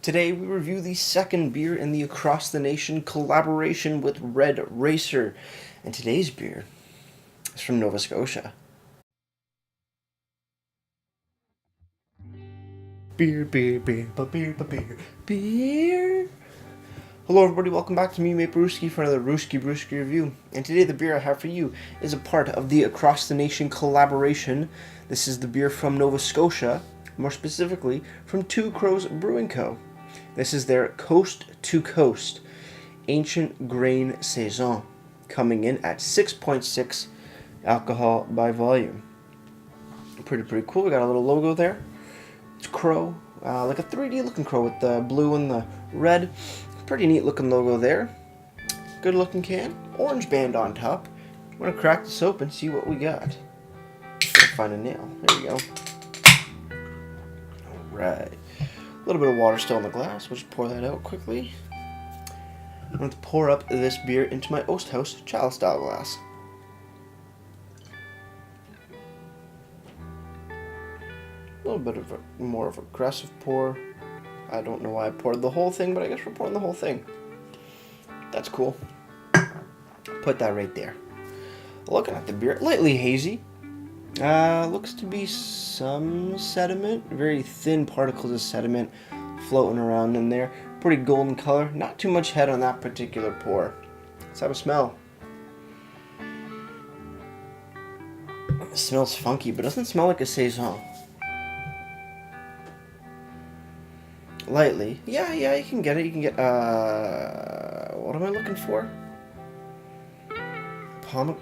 Today we review the second beer in the Across the Nation collaboration with Red Racer. And today's beer is from Nova Scotia. Beer. Hello everybody, welcome back to me, Mate Brewski, for another Brewski review. And today the beer I have for you is a part of the Across the Nation collaboration. This is the beer from Nova Scotia, more specifically from Two Crows Brewing Co. This is their Coast to Coast Ancient Grain Saison, coming in at 6.6 alcohol by volume. Pretty cool. We got a little logo there. It's crow, like a 3D looking crow with the blue and the red. Pretty neat looking logo there. Good looking can. Orange band on top. I'm gonna crack this open and see what we got. Find a nail. There we go. Alright. A little bit of water still in the glass. We'll just pour that out quickly. I'm going to pour up this beer into my Osthaus chalice style glass. A little bit of a more of aggressive pour. I don't know why I poured the whole thing, but I guess we're pouring the whole thing. That's cool. Put that right there. Looking at the beer, lightly hazy. Looks to be some sediment, very thin particles of sediment floating around in there. Pretty golden color, not too much head on that particular pour. Let's have a smell. It smells funky, but doesn't smell like a Saison. Lightly. Yeah, you can get it. You can get, what am I looking for?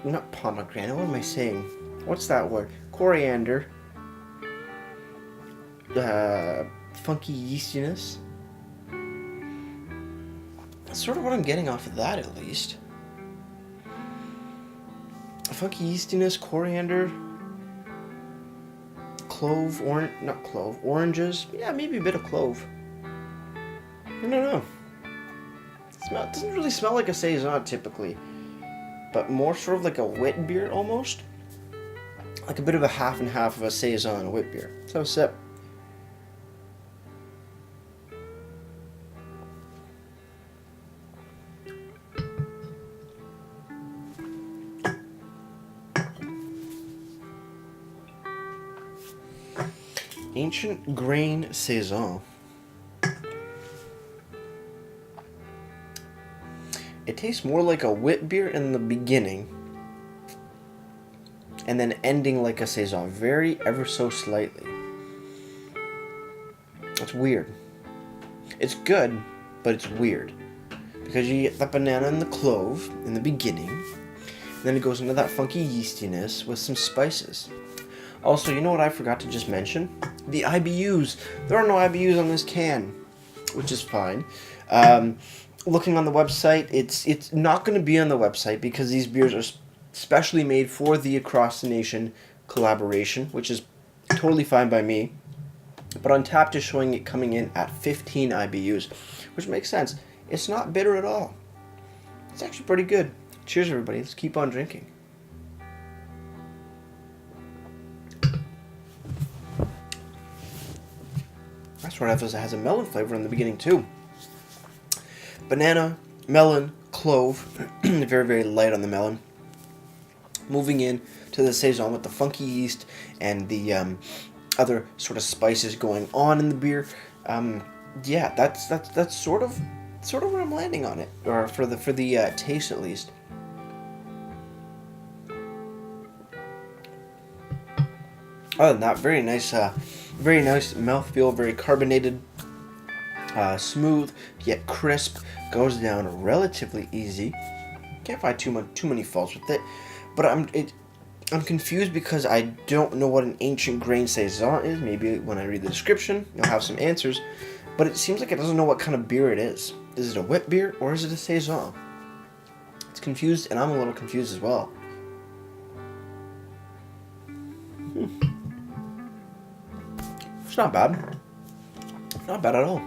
Not pomegranate, what am I saying? What's that word? Coriander. Funky yeastiness. That's sort of what I'm getting off of that, at least. Funky yeastiness, coriander, clove, oranges. Yeah, maybe a bit of clove. I don't know. It doesn't really smell like a Saison typically, but more sort of like a wit beer almost. Like a bit of a half and half of a Saison and a wit beer. Let's have a sip. Ancient Grain Saison. It tastes more like a wit beer in the beginning, and then ending like a Saison, very ever so slightly. It's weird. It's good, but it's weird. Because you get that banana and the clove in the beginning, and then it goes into that funky yeastiness with some spices. Also, you know what I forgot to just mention? The IBUs. There are no IBUs on this can, which is fine. Looking on the website, it's not going to be on the website because these beers are specially made for the Across the Nation collaboration, which is totally fine by me. But Untappd is showing it coming in at 15 IBUs, which makes sense. It's not bitter at all. It's actually pretty good. Cheers, everybody. Let's keep on drinking. That sort of has a melon flavor in the beginning, too. Banana, melon, clove. Very light on the melon. Moving in to the Saison with the funky yeast and the other sort of spices going on in the beer. Yeah, that's sort of where I'm landing on it, or for the taste at least. Other than that, very nice mouthfeel, very carbonated, smooth yet crisp. Goes down relatively easy. Can't find too many faults with it, but I'm confused because I don't know what an ancient grain Saison is. Maybe when I read the description, you'll have some answers. But it seems like it doesn't know what kind of beer it is. Is it a wit beer or is it a Saison? It's confused, and I'm a little confused as well. It's not bad. Not bad at all.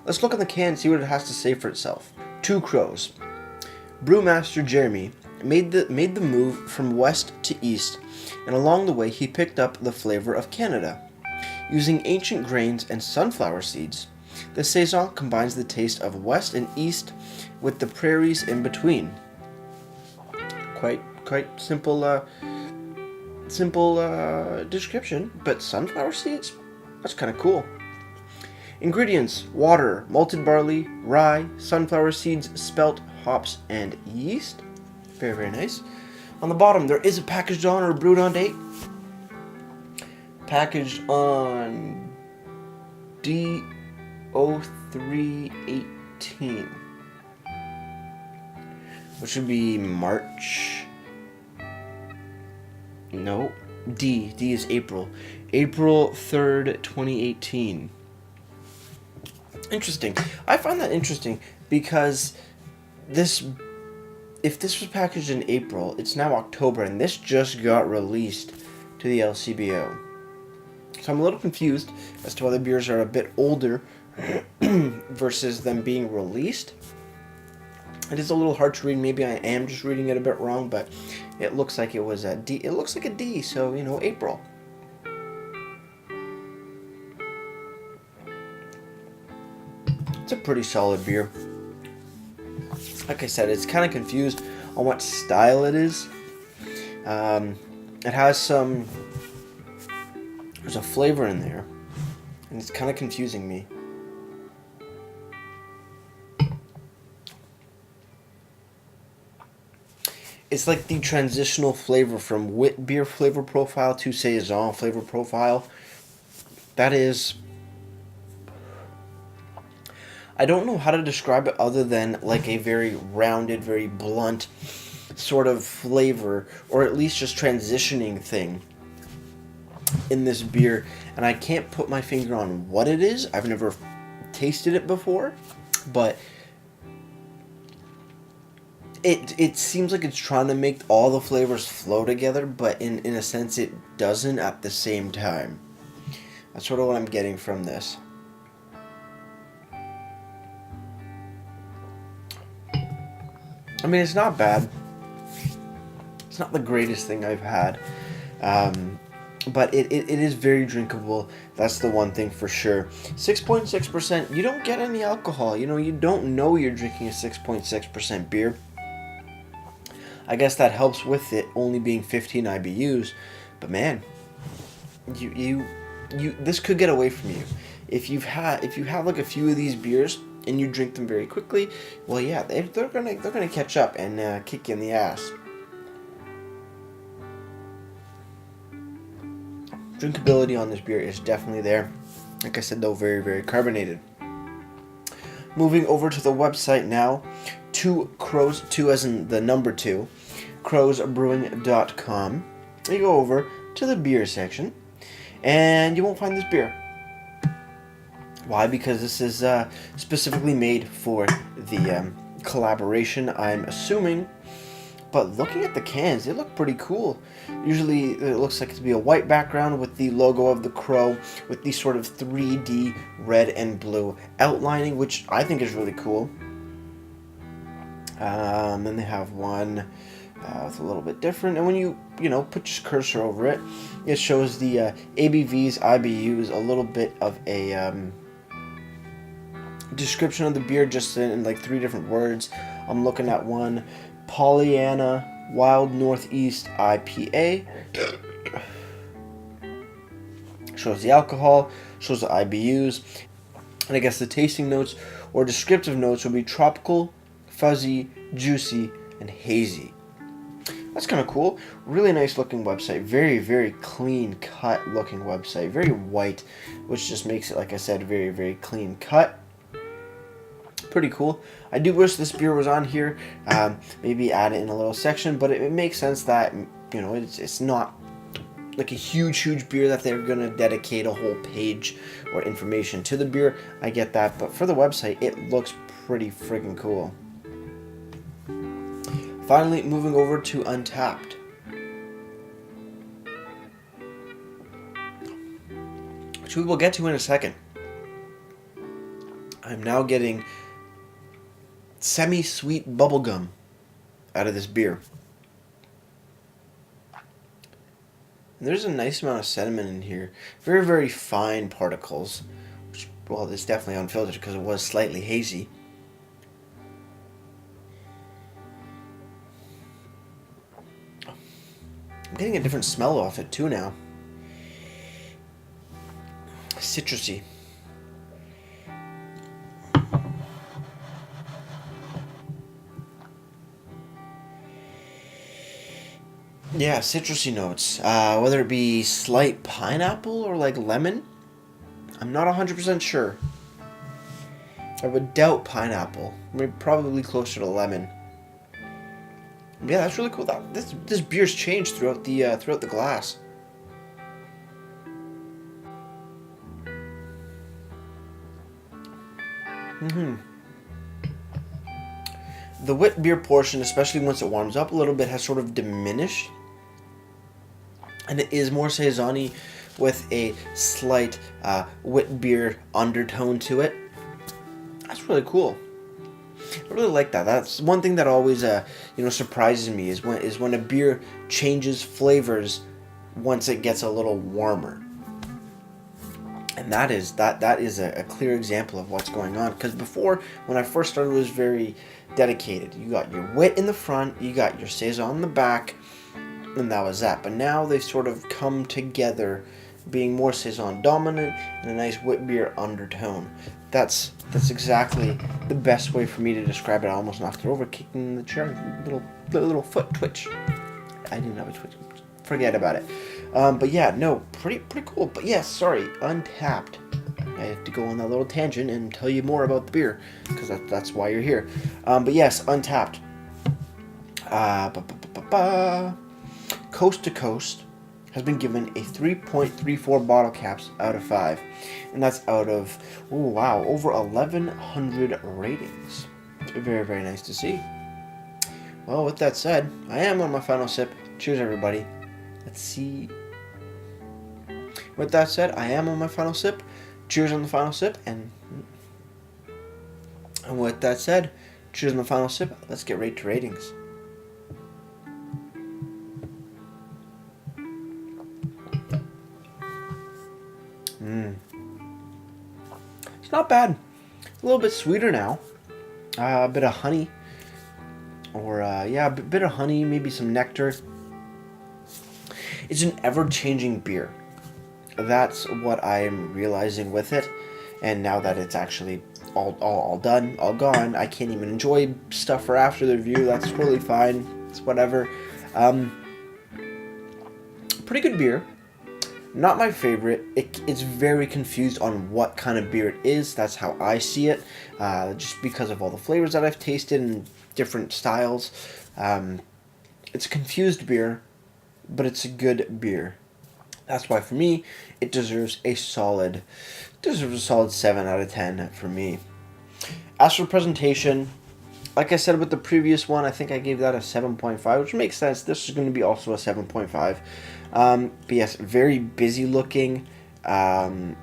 Let's look on the can and see what it has to say for itself. Two Crows. Brewmaster Jeremy made the move from west to east, and along the way he picked up the flavor of Canada. Using ancient grains and sunflower seeds, The Saison combines the taste of west and east with the prairies in between. Quite simple description, but sunflower seeds? That's kind of cool. Ingredients: water, malted barley, rye, sunflower seeds, spelt, hops, and yeast. Very, very nice. On the bottom, there is a packaged on or brewed on date. Packaged on D0318, which would be March. No, D is April. April 3rd, 2018. Interesting. I find that interesting because if this was packaged in April, it's now October, and this just got released to the LCBO. So I'm a little confused as to why the beers are a bit older versus them being released. It is a little hard to read. Maybe I am just reading it a bit wrong, but it looks like it was a D. It looks like a D, so, April. It's a pretty solid beer. Like I said, it's kind of confused on what style it is. It has there's a flavor in there, and it's kind of confusing me. It's like the transitional flavor from wit beer flavor profile to Saison flavor profile. That is, I don't know how to describe it other than like a very rounded, very blunt sort of flavor, or at least just transitioning thing in this beer, and I can't put my finger on what it is. I've never tasted it before, but it seems like it's trying to make all the flavors flow together, but in a sense it doesn't at the same time. That's sort of what I'm getting from this. I mean, it's not bad. It's not the greatest thing I've had. But it is very drinkable. That's the one thing for sure. 6.6%. You don't get any alcohol. You don't know you're drinking a 6.6% beer. I guess that helps with it only being 15 IBUs. But man, you this could get away from you. If you have like a few of these beers and you drink them very quickly, well, yeah, they're gonna catch up and kick you in the ass. Drinkability on this beer is definitely there. Like I said, though, very, very carbonated. Moving over to the website now, 2 as in the number 2, crowsbrewing.com. You go over to the beer section, and you won't find this beer. Why? Because this is specifically made for the collaboration, I'm assuming. But looking at the cans, they look pretty cool. Usually it looks like it to be a white background with the logo of the crow with the sort of 3D red and blue outlining, which I think is really cool. Then they have one with a little bit different. And when you put your cursor over it, it shows the ABVs, IBUs, a little bit of a description of the beer just in like 3 different words. I'm looking at one. Pollyanna Wild Northeast IPA. Shows the alcohol, shows the IBUs, and I guess the tasting notes or descriptive notes will be tropical, fuzzy, juicy, and hazy. That's kind of cool. Really nice looking website. Very, very clean cut looking website. Very white, which just makes it, like I said, very, very clean cut. Pretty cool. I do wish this beer was on here. Maybe add it in a little section, but it makes sense that it's not like a huge beer that they're gonna dedicate a whole page or information to the beer. I get that, but for the website, it looks pretty friggin' cool. Finally, moving over to Untapped. Which we will get to in a second. I'm now getting semi-sweet bubblegum out of this beer. And there's a nice amount of sediment in here. Very, very fine particles, which Well, it's definitely unfiltered because it was slightly hazy. I'm getting a different smell off it too now. Citrusy. Yeah, citrusy notes. Whether it be slight pineapple or like lemon, I'm not 100% sure. I would doubt pineapple. Maybe probably closer to lemon. Yeah, that's really cool. This beer's changed throughout the glass. The wit beer portion, especially once it warms up a little bit, has sort of diminished, and it is more saison-y with a slight wit beer undertone to it. That's really cool. I really like that. That's one thing that always surprises me is when a beer changes flavors once it gets a little warmer. And that is a clear example of what's going on. Because before, when I first started, it was very dedicated. You got your wit in the front, you got your saison in the back, and that was that. But now they sort of come together, being more saison dominant and a nice wit beer undertone. That's exactly the best way for me to describe it. I almost knocked it over, kicking the chair, little foot twitch. I didn't have a twitch. Forget about it. But yeah, no, pretty cool. But yes, sorry, Untappd. I have to go on that little tangent and tell you more about the beer, because that's why you're here. But yes, Untappd. Coast to Coast has been given a 3.34 bottle caps out of 5. And that's out of, over 1,100 ratings. Very, very nice to see. Well, with that said, I am on my final sip. Cheers, everybody. Let's see. With that said, I am on my final sip. Cheers on the final sip. And with that said, cheers on the final sip. Let's get right to ratings. It's not bad. A little bit sweeter now. A bit of honey. Or, a bit of honey, maybe some nectar. It's an ever-changing beer. That's what I'm realizing with it. And now that it's actually all done, all gone, I can't even enjoy stuff for after the review. That's totally fine. It's whatever. Pretty good beer. Not my favorite. It's very confused on what kind of beer it is. That's how I see it. Just because of all the flavors that I've tasted and different styles. It's a confused beer, but it's a good beer. That's why for me, it deserves a solid 7 out of 10 for me. As for presentation, like I said with the previous one, I think I gave that a 7.5, which makes sense. This is going to be also a 7.5. But yes, very busy looking can,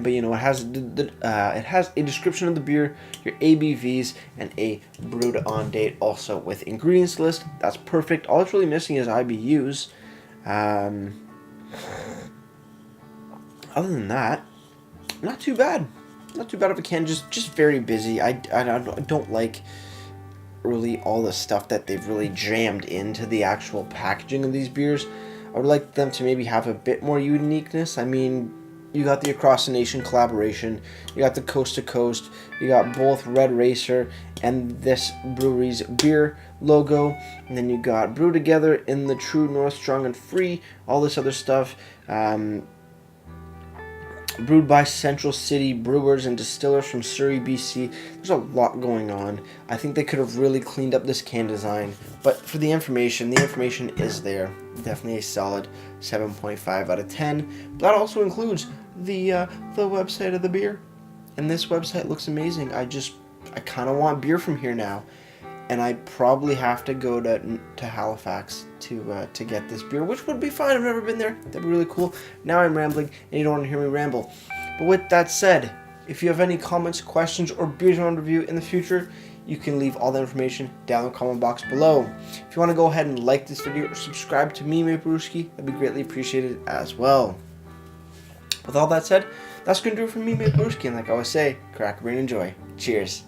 but it has it has a description of the beer, your ABVs, and a brewed on date also with ingredients list. That's perfect. All it's really missing is IBUs. Other than that, not too bad. Not too bad of a can. Just very busy. I don't like really all the stuff that they've really jammed into the actual packaging of these beers. I would like them to maybe have a bit more uniqueness. I mean, you got the Across the Nation collaboration, you got the Coast to Coast, you got both Red Racer and this brewery's beer logo, and then you got Brew Together in the True North Strong and Free, all this other stuff. Brewed by Central City Brewers and Distillers from Surrey, BC. There's a lot going on. I think they could have really cleaned up this can design. But for the information is there. Definitely a solid 7.5 out of 10. But that also includes the website of the beer. And this website looks amazing. I kind of want beer from here now. And I probably have to go to Halifax to get this beer, which would be fine. I've never been there. That'd be really cool. Now I'm rambling, and you don't want to hear me ramble. But with that said, if you have any comments, questions, or beers you want to review in the future, you can leave all the information down in the comment box below. If you want to go ahead and like this video or subscribe to me, Maple Brewski, that'd be greatly appreciated as well. With all that said, That's going to do it for me, mate Brewski, and like I always say, crack a beer and enjoy. Cheers.